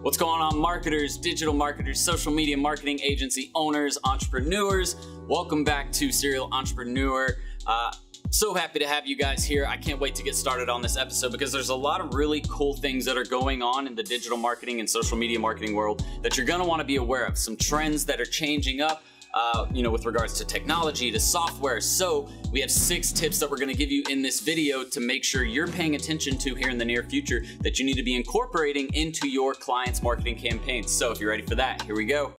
What's going on, marketers, digital marketers, social media marketing agency owners, entrepreneurs? Welcome back to Serial Entrepreneur. So happy to have you guys here. I can't wait to get started on this episode because there's a lot of really cool things that are going on in the digital marketing and social media marketing world that you're going to want to be aware of. Some trends that are changing up, with regards to technology, to software. So we have 6 tips that we're going to give you in this video to make sure you're paying attention to here in the near future that you need to be incorporating into your clients' marketing campaigns. So if you're ready for that, here we go.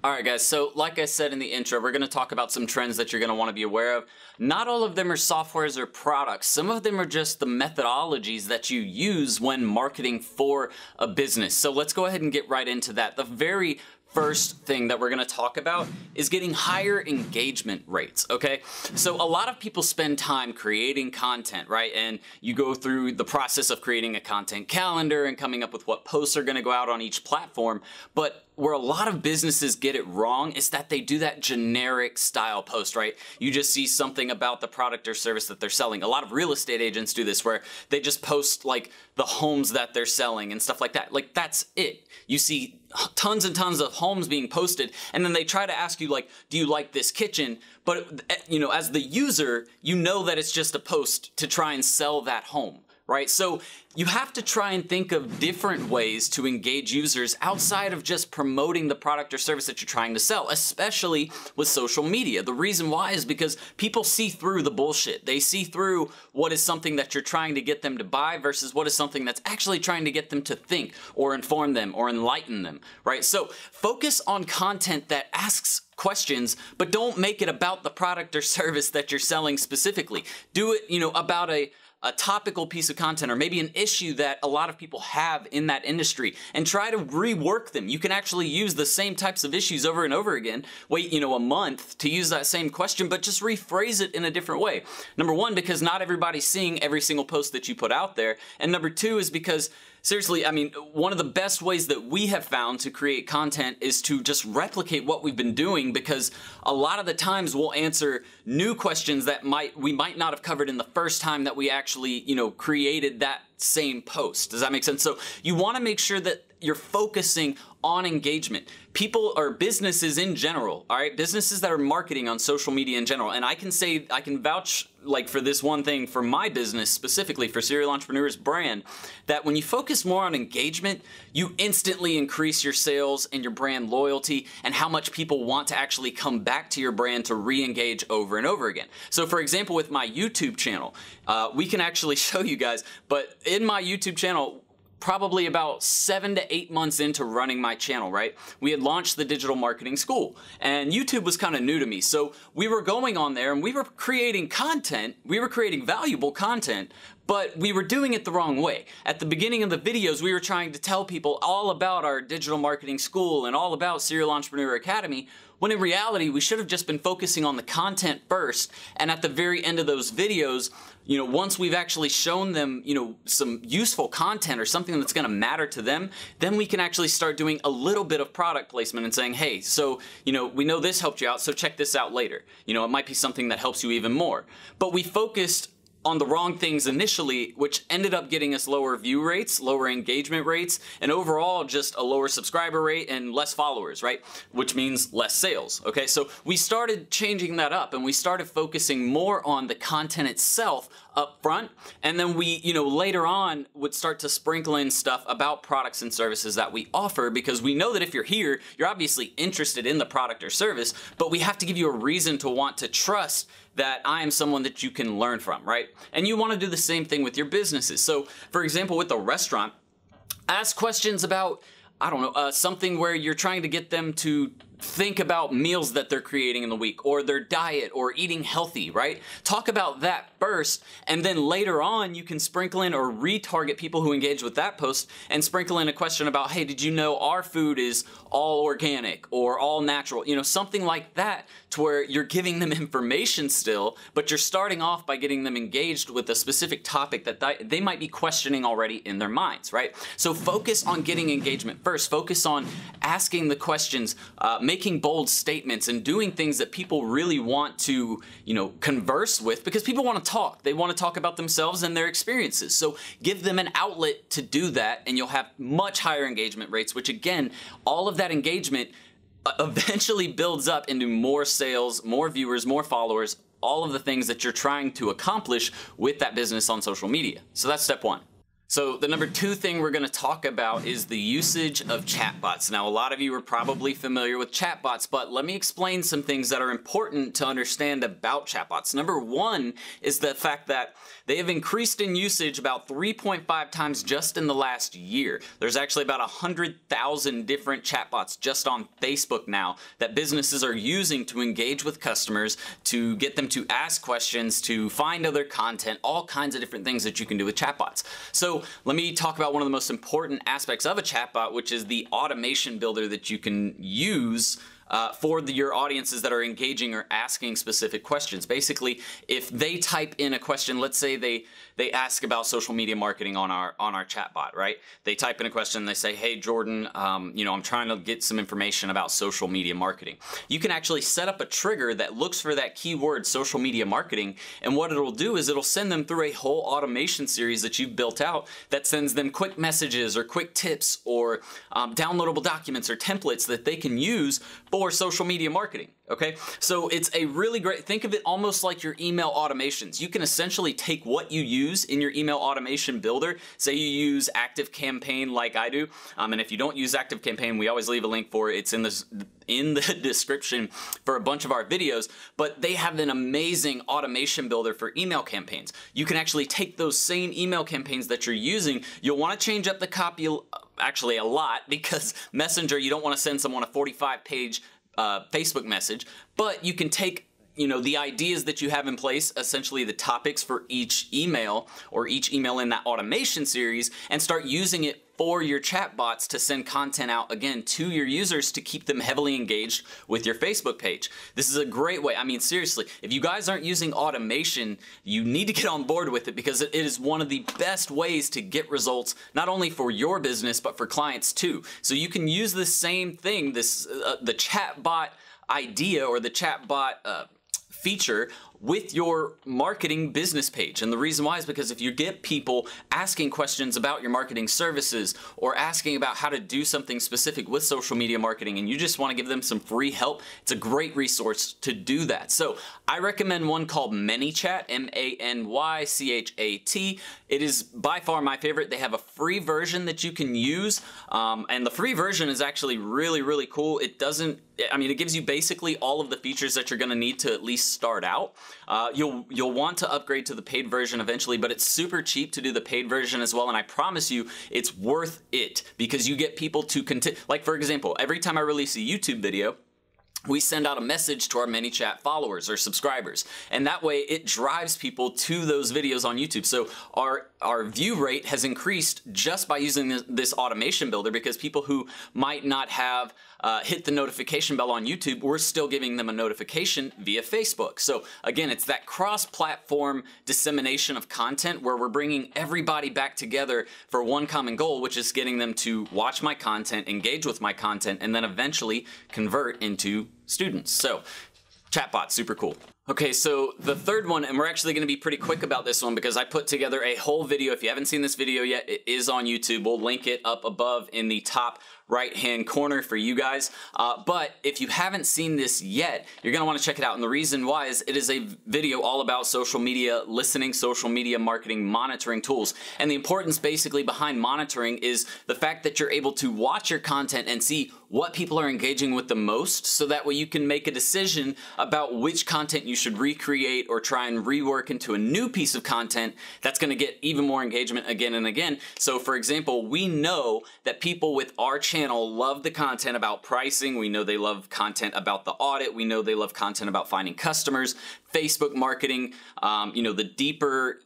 All right, guys, so like I said in the intro, we're going to talk about some trends that you're going to want to be aware of. Not all of them are softwares or products. Some of them are just the methodologies that you use when marketing for a business. So let's go ahead and get right into that. The very first thing that we're going to talk about is getting higher engagement rates, okay? So a lot of people spend time creating content, right? And you go through the process of creating a content calendar and coming up with what posts are going to go out on each platform. But where a lot of businesses get it wrong is that they do that generic style post, right? You just see something about the product or service that they're selling. A lot of real estate agents do this where they just post like the homes that they're selling and stuff like that. Like that's it. You see tons and tons of homes being posted and then they try to ask you like, do you like this kitchen? But as the user, you know that it's just a post to try and sell that home. Right? So you have to try and think of different ways to engage users outside of just promoting the product or service that you're trying to sell, especially with social media. The reason why is because people see through the bullshit. They see through what is something that you're trying to get them to buy versus what is something that's actually trying to get them to think or inform them or enlighten them, right? So focus on content that asks questions, but don't make it about the product or service that you're selling specifically. Do it, about a topical piece of content or maybe an issue that a lot of people have in that industry and try to rework them. You can actually use the same types of issues over and over again. Wait, a month to use that same question, but just rephrase it in a different way. Number one, because not everybody's seeing every single post that you put out there. And number two is because seriously, one of the best ways that we have found to create content is to just replicate what we've been doing because a lot of the times we'll answer new questions that we might not have covered in the first time that we actually, created that same post. Does that make sense? So you want to make sure that you're focusing on engagement. People or businesses in general, all right? Businesses that are marketing on social media in general. And I can vouch for this one thing for my business, specifically for Serial Entrepreneur's brand, that when you focus more on engagement, you instantly increase your sales and your brand loyalty and how much people want to actually come back to your brand to re-engage over and over again. So for example, with my YouTube channel, we can actually show you guys, but in my YouTube channel, probably about 7 to 8 months into running my channel, right? We had launched the digital marketing school and YouTube was kind of new to me. So we were going on there and we were creating content, we were creating valuable content, but we were doing it the wrong way. At the beginning of the videos, we were trying to tell people all about our digital marketing school and all about Serial Entrepreneur Academy, when in reality, we should have just been focusing on the content first. And at the very end of those videos, once we've actually shown them, some useful content or something that's going to matter to them, then we can actually start doing a little bit of product placement and saying, hey, so, we know this helped you out, so check this out later. It might be something that helps you even more. But we focused on the wrong things initially, which ended up getting us lower view rates, lower engagement rates, and overall just a lower subscriber rate and less followers, right? Which means less sales, okay? So we started changing that up and we started focusing more on the content itself up front, and then we, later on would start to sprinkle in stuff about products and services that we offer because we know that if you're here, you're obviously interested in the product or service, but we have to give you a reason to want to trust that I am someone that you can learn from, right? And you want to do the same thing with your businesses. So for example, with a restaurant, ask questions about, something where you're trying to get them to think about meals that they're creating in the week, or their diet, or eating healthy, right? Talk about that first, and then later on you can sprinkle in or retarget people who engage with that post and sprinkle in a question about, hey, did you know our food is all organic or all natural? You know, something like that, to where you're giving them information still, but you're starting off by getting them engaged with a specific topic that they might be questioning already in their minds, right? So focus on getting engagement first. Focus on asking the questions, making bold statements, and doing things that people really want to, you know, converse with, because people want to talk. They want to talk about themselves and their experiences. So give them an outlet to do that, and you'll have much higher engagement rates, which again, all of that engagement eventually builds up into more sales, more viewers, more followers, all of the things that you're trying to accomplish with that business on social media. So that's step one. So the number 2 thing we're going to talk about is the usage of chatbots. Now, a lot of you are probably familiar with chatbots, but let me explain some things that are important to understand about chatbots. Number 1 is the fact that they have increased in usage about 3.5 times just in the last year. There's actually about 100,000 different chatbots just on Facebook now that businesses are using to engage with customers, to get them to ask questions, to find other content, all kinds of different things that you can do with chatbots. So let me talk about one of the most important aspects of a chatbot, which is the automation builder that you can use for your audiences that are engaging or asking specific questions. Basically, if they type in a question, let's say they ask about social media marketing on our chatbot, right? They type in a question, they say, hey Jordan, you know, I'm trying to get some information about social media marketing. You can actually set up a trigger that looks for that keyword social media marketing, and what it'll do is it'll send them through a whole automation series that you've built out that sends them quick messages or quick tips or downloadable documents or templates that they can use for social media marketing. Okay, so it's a really great, think of it almost like your email automations. You can essentially take what you use in your email automation builder. Say you use ActiveCampaign like I do, and if you don't use ActiveCampaign, we always leave a link for it. It's in the description for a bunch of our videos, but they have an amazing automation builder for email campaigns. You can actually take those same email campaigns that you're using. You'll want to change up the copy actually a lot, because Messenger, you don't want to send someone a 45-page Facebook message, but you can take, you know, the ideas that you have in place, essentially the topics for each email or each email in that automation series, and start using it for your chatbots to send content out again to your users to keep them heavily engaged with your Facebook page. This is a great way. I mean, seriously, if you guys aren't using automation, you need to get on board with it, because it is one of the best ways to get results, not only for your business, but for clients too. So you can use the same thing, this the chatbot idea or the chatbot feature with your marketing business page. And the reason why is because if you get people asking questions about your marketing services or asking about how to do something specific with social media marketing, and you just want to give them some free help, it's a great resource to do that. So I recommend one called ManyChat, M-A-N-Y-C-H-A-T. It is by far my favorite. They have a free version that you can use, and the free version is actually really, really cool. It doesn't, I mean, it gives you basically all of the features that you're going to need to at least start out. You'll want to upgrade to the paid version eventually, but it's super cheap to do the paid version as well, and I promise you it's worth it, because you get people to continue. Like, for example, every time I release a YouTube video, we send out a message to our ManyChat followers or subscribers, and that way it drives people to those videos on YouTube. So our view rate has increased just by using this automation builder, because people who might not have hit the notification bell on YouTube, we're still giving them a notification via Facebook. So again, it's that cross-platform dissemination of content where we're bringing everybody back together for one common goal, which is getting them to watch my content, engage with my content, and then eventually convert into students. So chatbot, super cool. Okay, so the third one, and we're actually going to be pretty quick about this one because I put together a whole video. If you haven't seen this video yet, it is on YouTube. We'll link it up above in the top right-hand corner for you guys. But if you haven't seen this yet, you're going to want to check it out. And the reason why is it is a video all about social media listening, social media marketing, monitoring tools. And the importance basically behind monitoring is the fact that you're able to watch your content and see what people are engaging with the most, so that way you can make a decision about which content you you should recreate or try and rework into a new piece of content that's going to get even more engagement again and again. So for example, we know that people with our channel love the content about pricing. We know they love content about the audit. We know they love content about finding customers, Facebook marketing, the deeper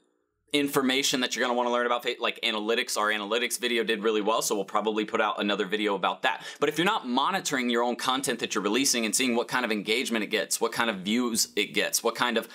information that you're going to want to learn about, like analytics. Our analytics video did really well, so we'll probably put out another video about that. But if you're not monitoring your own content that you're releasing and seeing what kind of engagement it gets, what kind of views it gets, what kind of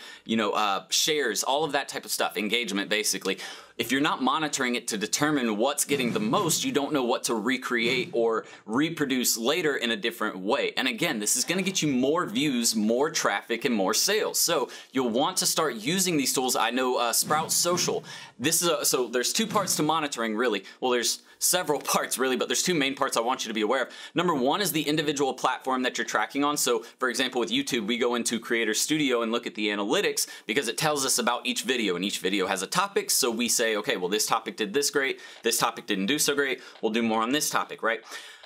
shares, all of that type of stuff, engagement basically, if you're not monitoring it to determine what's getting the most, you don't know what to recreate or reproduce later in a different way. And again, this is going to get you more views, more traffic, and more sales. So you'll want to start using these tools. I know Sprout Social. This is so there's two parts to monitoring, really. Well, there's several parts really, but there's two main parts I want you to be aware of. Number one is the individual platform that you're tracking on. So for example, with YouTube, we go into Creator Studio and look at the analytics because it tells us about each video, and each video has a topic. So we say, okay, well, this topic did this great, this topic didn't do so great, we'll do more on this topic, right?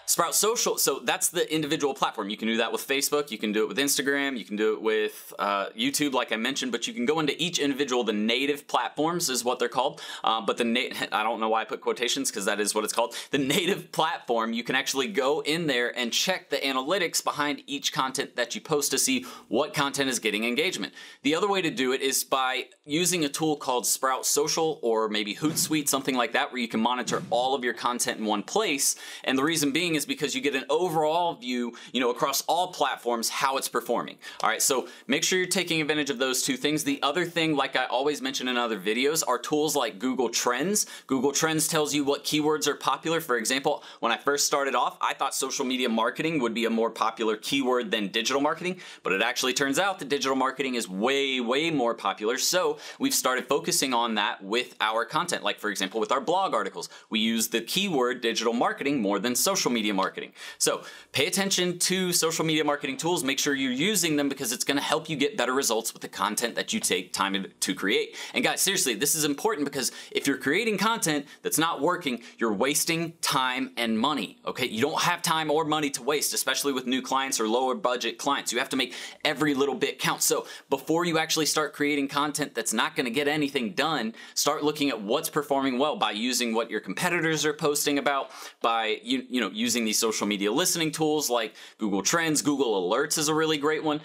Sprout Social, so that's the individual platform. You can do that with Facebook, you can do it with Instagram, you can do it with YouTube, like I mentioned, but you can go into each individual, the native platforms is what they're called, but I don't know why I put quotations because that is what it's called. The native platform, you can actually go in there and check the analytics behind each content that you post to see what content is getting engagement. The other way to do it is by using a tool called Sprout Social or maybe HOOTSUITE, something like that, where you can monitor all of your content in one place, and the reason being is because you get an overall view, across all platforms, how it's performing. All right, so make sure you're taking advantage of those two things. The other thing, like I always mention in other videos, are tools like Google Trends. Google Trends tells you what keywords are popular. For example, when I first started off, I thought social media marketing would be a more popular keyword than digital marketing, but it actually turns out that digital marketing is way, way more popular. So we've started focusing on that with our content. Like for example, with our blog articles, we use the keyword digital marketing more than social media marketing. So pay attention to social media marketing tools. Make sure you're using them because it's going to help you get better results with the content that you take time to create. And guys, seriously, this is important because if you're creating content that's not working, you're wasting time and money. Okay, you don't have time or money to waste, especially with new clients or lower budget clients. You have to make every little bit count. So before you actually start creating content that's not going to get anything done, start looking at what's performing well by using what your competitors are posting about, by using these social media listening tools like Google Trends. Google Alerts is a really great one.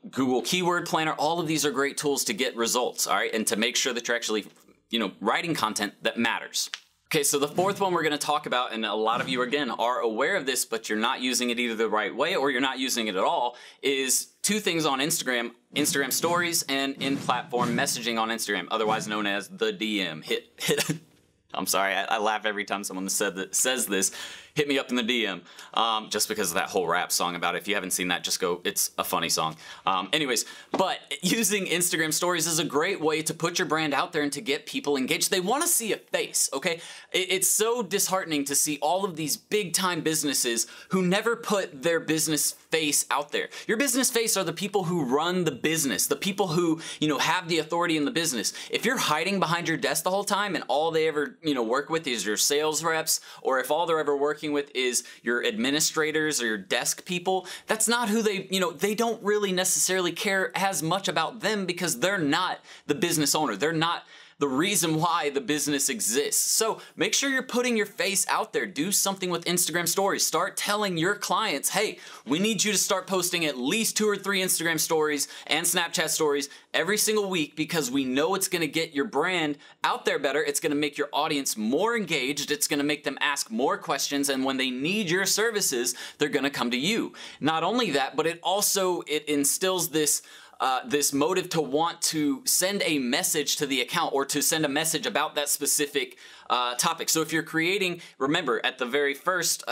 Google Keyword Planner. All of these are great tools to get results, all right, and to make sure that you're actually writing content that matters. Okay, so the fourth one we're going to talk about, and a lot of you again are aware of this, but you're not using it either the right way or you're not using it at all, is two things on Instagram stories and in-platform messaging on Instagram, otherwise known as the DM. I'm sorry, I laugh every time someone says this. Hit me up in the DM, just because of that whole rap song about it. If you haven't seen that, just go, it's a funny song. Anyways, but using Instagram stories is a great way to put your brand out there and to get people engaged. They want to see a face, okay? It's so disheartening to see all of these big time businesses who never put their business face out there. Your business face are the people who run the business, the people who, have the authority in the business. If you're hiding behind your desk the whole time and all they ever, work with is your sales reps, or if all they're ever working with is your administrators or your desk people, that's not who they don't really necessarily care as much about them because they're not the business owner. They're not the reason why the business exists. So make sure you're putting your face out there. Do something with Instagram stories. Start telling your clients, hey, we need you to start posting at least 2 or 3 Instagram stories and Snapchat stories every single week because we know it's going to get your brand out there better. It's going to make your audience more engaged. It's going to make them ask more questions. And when they need your services, they're going to come to you. Not only that, but it instills this motive to want to send a message to the account or to send a message about that specific topic. So if you're creating, remember at the very first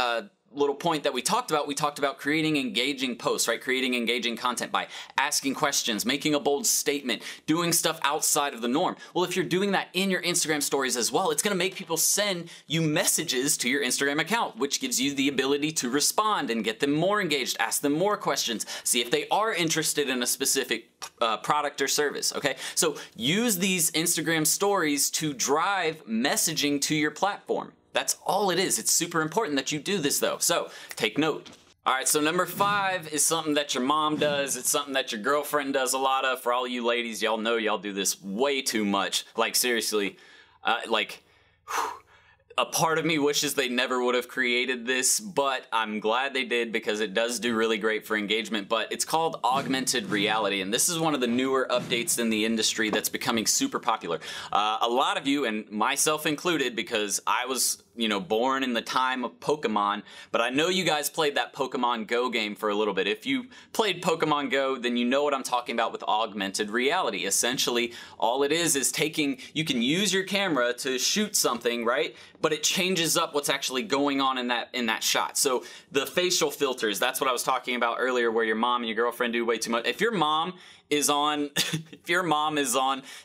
little point that we talked about creating engaging posts, right? Creating engaging content by asking questions, making a bold statement, doing stuff outside of the norm. Well, if you're doing that in your Instagram stories as well, it's going to make people send you messages to your Instagram account, which gives you the ability to respond and get them more engaged, ask them more questions, see if they are interested in a specific product or service, okay? So use these Instagram stories to drive messaging to your platform. That's all it is. It's super important that you do this though. So take note. All right, so number 5 is something that your mom does. It's something that your girlfriend does a lot of. For all you ladies, y'all know y'all do this way too much. Like, seriously, a part of me wishes they never would have created this, but I'm glad they did because it does do really great for engagement. But it's called augmented reality, and this is one of the newer updates in the industry that's becoming super popular. A lot of you, and myself included, because I was born in the time of Pokemon, but I know you guys played that Pokemon Go game for a little bit. If you played Pokemon Go, then you know what I'm talking about with augmented reality. Essentially, all it is you can use your camera to shoot something, right? But it changes up what's actually going on in that shot. So the facial filters, that's what I was talking about earlier, where your mom and your girlfriend do way too much. If your mom is on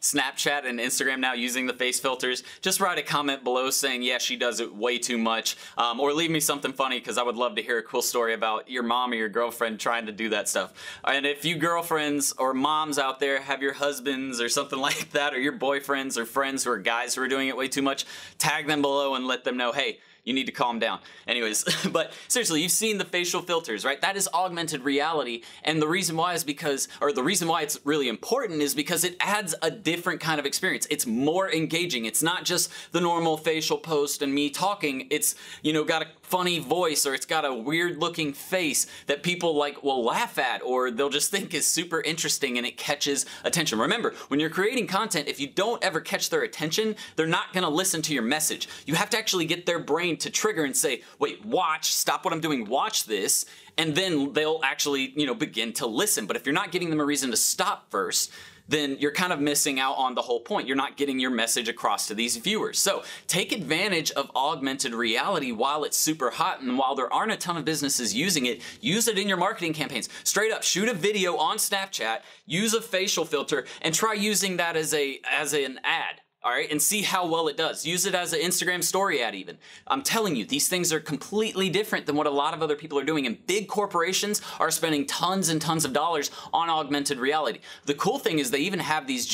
Snapchat and Instagram now using the face filters, just write a comment below saying, yeah, she does it way too much. Or leave me something funny, because I would love to hear a cool story about your mom or your girlfriend trying to do that stuff. And if you girlfriends or moms out there have your husbands or something like that, or your boyfriends or friends who are guys who are doing it way too much, tag them below and let them know, hey, you need to calm down. Anyways, but seriously, you've seen the facial filters, right? That is augmented reality, and the reason why it's really important is because it adds a different kind of experience. It's more engaging. It's not just the normal facial post and me talking. It's, got a funny voice, or it's got a weird looking face that people will laugh at, or they'll just think is super interesting, and it catches attention. Remember, when you're creating content, if you don't ever catch their attention, they're not gonna listen to your message. You have to actually get their brain to trigger and say, wait, watch, stop what I'm doing, watch this, and then they'll actually, begin to listen. But if you're not giving them a reason to stop first, then you're kind of missing out on the whole point. You're not getting your message across to these viewers. So take advantage of augmented reality while it's super hot, and while there aren't a ton of businesses using it, use it in your marketing campaigns. Straight up, shoot a video on Snapchat, use a facial filter, and try using that as an ad. All right, and see how well it does. Use it as an Instagram story ad even. I'm telling you, these things are completely different than what a lot of other people are doing, and big corporations are spending tons and tons of dollars on augmented reality. The cool thing is they even have these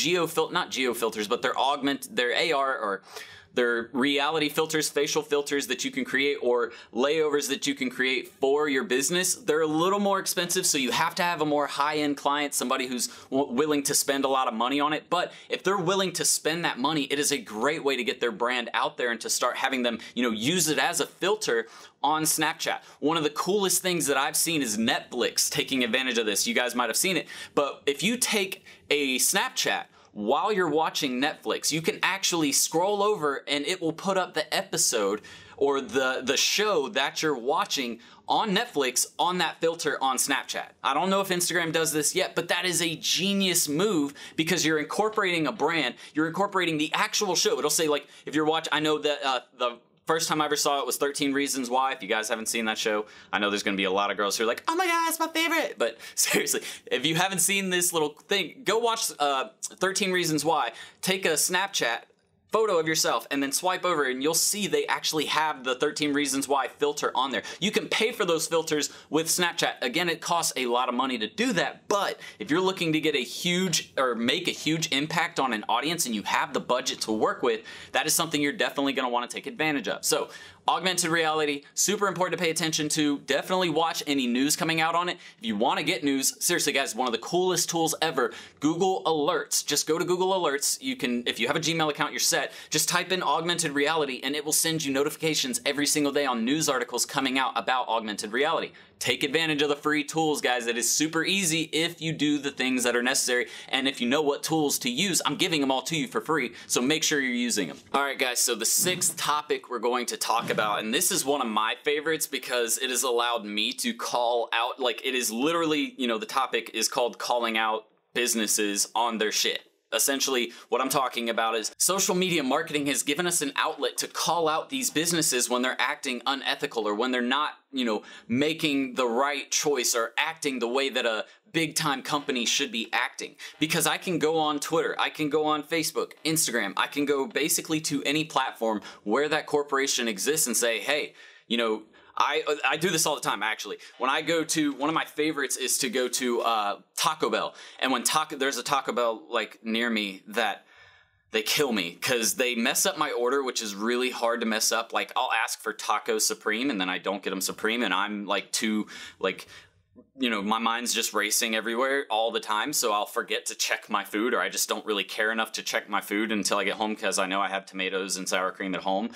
not geo-filters, but their AR, or their reality filters, facial filters that you can create, or layovers that you can create for your business. They're a little more expensive, so you have to have a more high-end client, somebody who's willing to spend a lot of money on it. But if they're willing to spend that money, it is a great way to get their brand out there and to start having them, use it as a filter on Snapchat. One of the coolest things that I've seen is Netflix taking advantage of this. You guys might have seen it, but if you take a Snapchat while you're watching Netflix, you can actually scroll over and it will put up the episode or the show that you're watching on Netflix on that filter on Snapchat. I don't know if Instagram does this yet, but that is a genius move, because you're incorporating a brand, you're incorporating the actual show. It'll say, like, if you're watching, I know that the first time I ever saw it was 13 Reasons Why. If you guys haven't seen that show, I know there's going to be a lot of girls who are like, oh my god, that's my favorite. But seriously, if you haven't seen this little thing, go watch 13 Reasons Why. Take a Snapchat photo of yourself and then swipe over and you'll see they actually have the 13 Reasons Why filter on there. You can pay for those filters with Snapchat. Again, it costs a lot of money to do that, but if you're looking to get a huge or make a huge impact on an audience and you have the budget to work with, that is something you're definitely going to want to take advantage of. So augmented reality, super important to pay attention to. Definitely watch any news coming out on it. If you want to get news, seriously guys, one of the coolest tools ever, Google Alerts. Just go to Google Alerts. You can, if you have a Gmail account, you're set. Just type in augmented reality and it will send you notifications every single day on news articles coming out about augmented reality. Take advantage of the free tools, guys. It is super easy if you do the things that are necessary, and if you know what tools to use. I'm giving them all to you for free, so make sure you're using them. All right, guys, so the sixth topic we're going to talk about, and this is one of my favorites because it has allowed me to call out, like, it is literally, you know, the topic is called calling out businesses on their shit. Essentially, what I'm talking about is social media marketing has given us an outlet to call out these businesses when they're acting unethical or when they're not, you know, making the right choice or acting the way that a big time company should be acting. Because I can go on Twitter, I can go on Facebook, Instagram, I can go basically to any platform where that corporation exists and say, hey, you know, I do this all the time, actually. When I go to, one of my favorites is to go to Taco Bell. And when there's a Taco Bell like near me that they kill me because they mess up my order, which is really hard to mess up. Like, I'll ask for taco supreme and then I don't get them supreme, and I'm like you know, my mind's just racing everywhere all the time, so I'll forget to check my food, or I just don't really care enough to check my food until I get home because I know I have tomatoes and sour cream at home.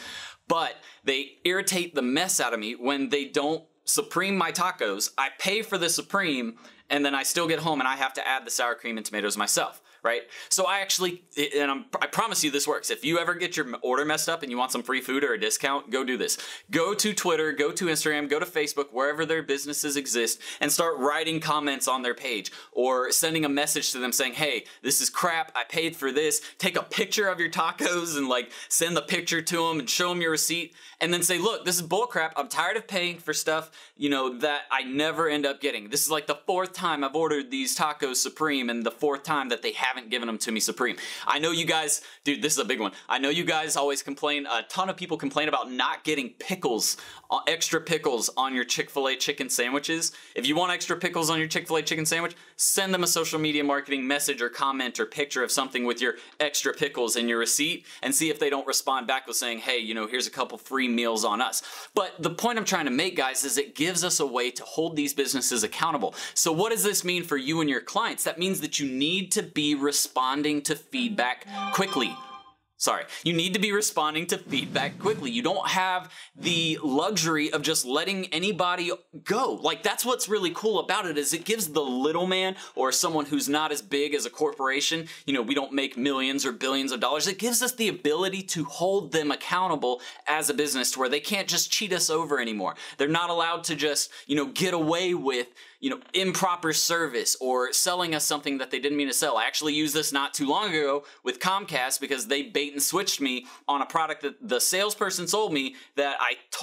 But they irritate the mess out of me when they don't supreme my tacos. I pay for the supreme, and then I still get home and I have to add the sour cream and tomatoes myself. Right? So I actually, and I promise you this works. If you ever get your order messed up and you want some free food or a discount, go do this. Go to Twitter, go to Instagram, go to Facebook, wherever their businesses exist, and start writing comments on their page or sending a message to them saying, hey, this is crap, I paid for this. Take a picture of your tacos and like send the picture to them and show them your receipt, and then say, look, this is bull crap. I'm tired of paying for stuff, you know, that I never end up getting. This is like the 4th time I've ordered these tacos supreme and the 4th time that they haven't given them to me supreme. I know you guys, dude, this is a big one. I know you guys always complain, a ton of people complain about not getting pickles, extra pickles on your Chick-fil-A chicken sandwiches. If you want extra pickles on your Chick-fil-A chicken sandwich, send them a social media marketing message or comment or picture of something with your extra pickles in your receipt and see if they don't respond back with saying, hey, you know, here's a couple free meals on us. But the point I'm trying to make, guys, is it gives us a way to hold these businesses accountable. So what does this mean for you and your clients? That means that you need to be responding to feedback quickly. You need to be responding to feedback quickly. You don't have the luxury of just letting anybody go. Like, that's what's really cool about it, is it gives the little man or someone who's not as big as a corporation, you know, we don't make millions or billions of dollars. It gives us the ability to hold them accountable as a business to where they can't just cheat us over anymore. They're not allowed to just, you know, get away with, you know, improper service or selling us something that they didn't mean to sell. I actually used this not too long ago with Comcast because they bait and switched me on a product that the salesperson sold me that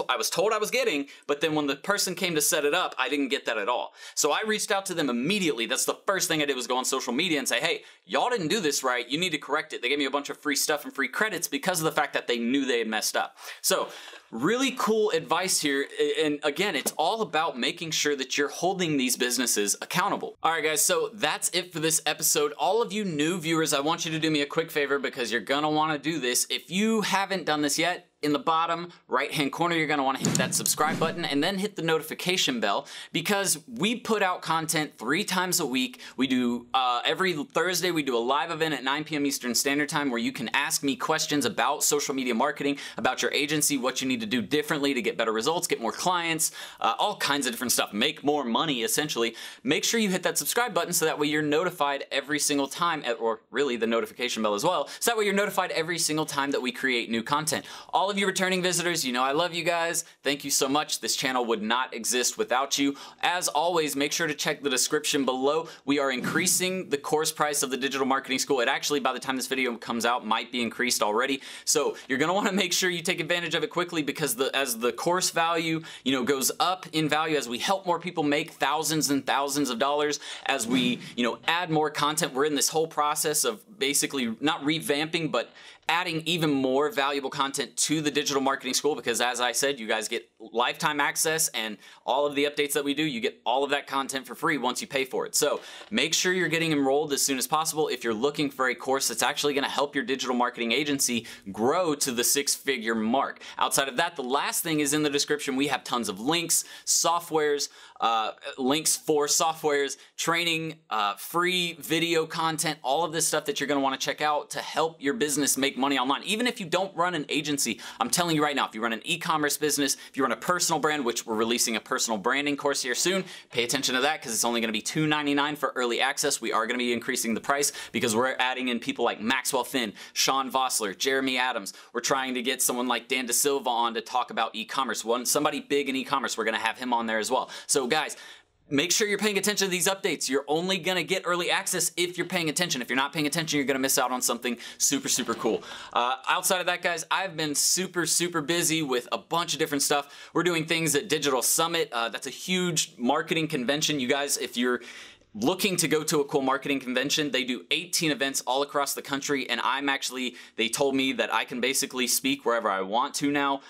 I was told I was getting, but then when the person came to set it up, I didn't get that at all. So I reached out to them immediately. That's the first thing I did, was go on social media and say, hey, y'all didn't do this right. You need to correct it. They gave me a bunch of free stuff and free credits because of the fact that they knew they had messed up. So really cool advice here, and again, it's all about making sure that you're holding these businesses accountable. All right, guys, so that's it for this episode. All of you new viewers, I want you to do me a quick favor because you're gonna wanna do this. If you haven't done this yet, in the bottom right-hand corner, you're gonna wanna hit that subscribe button and then hit the notification bell, because we put out content 3 times a week. We do, every Thursday, we do a live event at 9 p.m. Eastern Standard Time where you can ask me questions about social media marketing, about your agency, what you need to do differently to get better results, get more clients, all kinds of different stuff, make more money, essentially. Make sure you hit that subscribe button so that way you're notified every single time, or really the notification bell as well, so that way you're notified every single time that we create new content. All of you returning visitors, you know I love you guys. Thank you so much. This channel would not exist without you. As always, make sure to check the description below. We are increasing the course price of the Digital Marketing School. It actually, by the time this video comes out, might be increased already. So you're gonna wanna make sure you take advantage of it quickly, because as the course value, you know, goes up in value, as we help more people make thousands and thousands of dollars, as we, you know, add more content, we're in this whole process of basically not revamping, but adding even more valuable content to the Digital Marketing School, because as I said, you guys get lifetime access, and all of the updates that we do, you get all of that content for free once you pay for it. So make sure you're getting enrolled as soon as possible if you're looking for a course that's actually gonna help your digital marketing agency grow to the 6-figure mark. Outside of that, the last thing is in the description. We have tons of links, softwares, links for softwares, training, free video content, all of this stuff that you're gonna wanna check out to help your business make money online. Even if you don't run an agency, I'm telling you right now, if you run an e-commerce business, if you run a personal brand, which we're releasing a personal branding course here soon, pay attention to that, because it's only gonna be $2.99 for early access. We are gonna be increasing the price because we're adding in people like Maxwell Finn, Sean Vossler, Jeremy Adams. We're trying to get someone like Dan DeSilva on to talk about e-commerce. Somebody big in e-commerce, we're gonna have him on there as well. So guys, make sure you're paying attention to these updates. You're only gonna get early access if you're paying attention. If you're not paying attention, you're gonna miss out on something super, super cool. Outside of that, guys, I've been super, super busy with a bunch of different stuff. We're doing things at Digital Summit. That's a huge marketing convention. You guys, if you're looking to go to a cool marketing convention, they do 18 events all across the country, and they told me that I can basically speak wherever I want to now.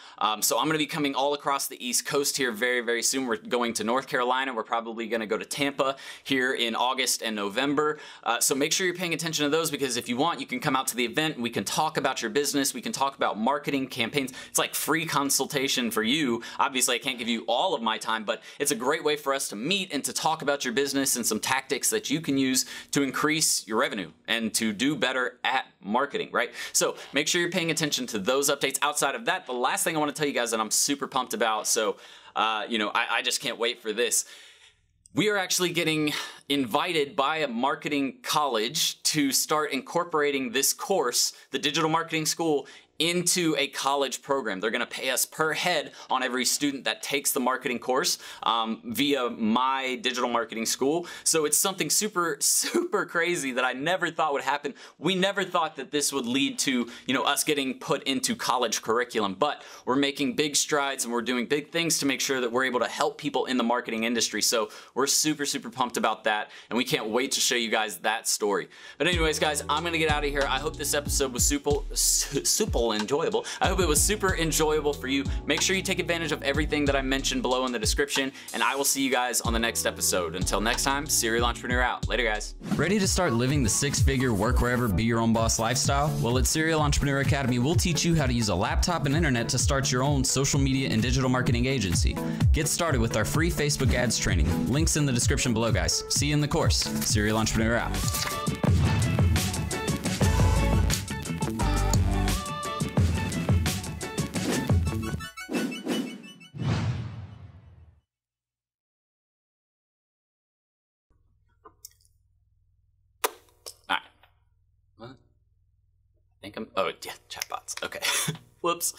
So I'm going to be coming all across the East Coast here very, very soon. We're going to North Carolina. We're probably going to go to Tampa here in August and November. So make sure you're paying attention to those, because if you want, you can come out to the event and we can talk about your business. We can talk about marketing campaigns. It's like free consultation for you. Obviously, I can't give you all of my time, but it's a great way for us to meet and to talk about your business and some tactics that you can use to increase your revenue and to do better at marketing, right? So make sure you're paying attention to those updates. Outside of that, the last thing I want to tell you guys that I'm super pumped about, so I just can't wait for this. We are actually getting invited by a marketing college to start incorporating this course, the Digital Marketing School, into a college program. They're going to pay us per head on every student that takes the marketing course via my digital marketing school. So it's something super, super crazy that I never thought would happen. We never thought that this would lead to, us getting put into college curriculum, but we're making big strides and we're doing big things to make sure that we're able to help people in the marketing industry. So we're super, super pumped about that, and we can't wait to show you guys that story. But anyways, guys, I'm going to get out of here. I hope this episode was super enjoyable. I hope it was super enjoyable for you. Make sure you take advantage of everything that I mentioned below in the description, and I will see you guys on the next episode. Until next time, Serial Entrepreneur out. Later, guys. Ready to start living the six-figure work wherever, be your own boss lifestyle? Well, at Serial Entrepreneur Academy, we'll teach you how to use a laptop and internet to start your own social media and digital marketing agency. Get started with our free Facebook ads training. Links in the description below, guys. See you in the course. Serial Entrepreneur out. Oh yeah, chatbots. Okay. Whoops.